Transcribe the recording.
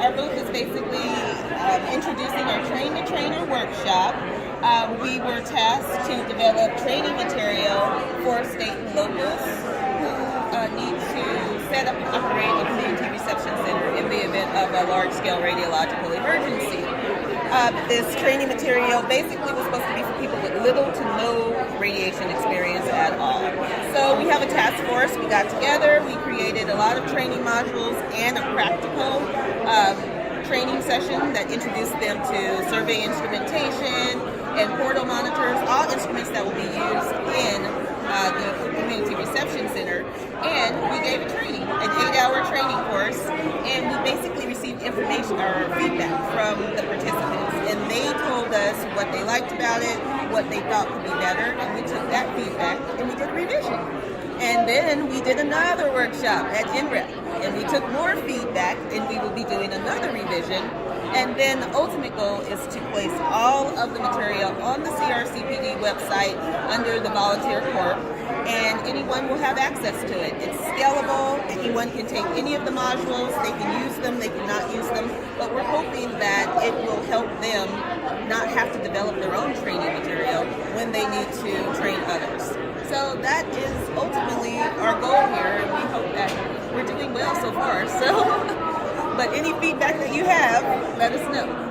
our booth is basically introducing our Train the Trainer workshop. We were tasked to develop training material for state and locals who need to set up and operate a community reception center in the event of a large-scale radiological emergency. This training material basically was supposed to be for people with little to no radiation experience at all. So we have a task force. We got together. We created a lot of training modules and a practical training session that introduced them to survey instrumentation and portal monitors, all instruments that will be used in the community reception center. And we gave a training, an 8-hour training course, and we basically received information or feedback from the participants. And they told us what they liked about it, what they thought could be better, and we took that feedback and we did a revision. And then we did another workshop at NREP, and we took more feedback, and we will be doing another revision. And then the ultimate goal is to place all of the material on the CRCPD website under the Volunteer Corp, and anyone will have access to it. It's scalable. Anyone can take any of the modules. They can use them. They cannot use them. But we're hoping that it will help them not have to develop their own training material when they need to train others. So that is ultimately our goal here, and we hope that we're doing well so far. So, but any feedback that you have, let us know.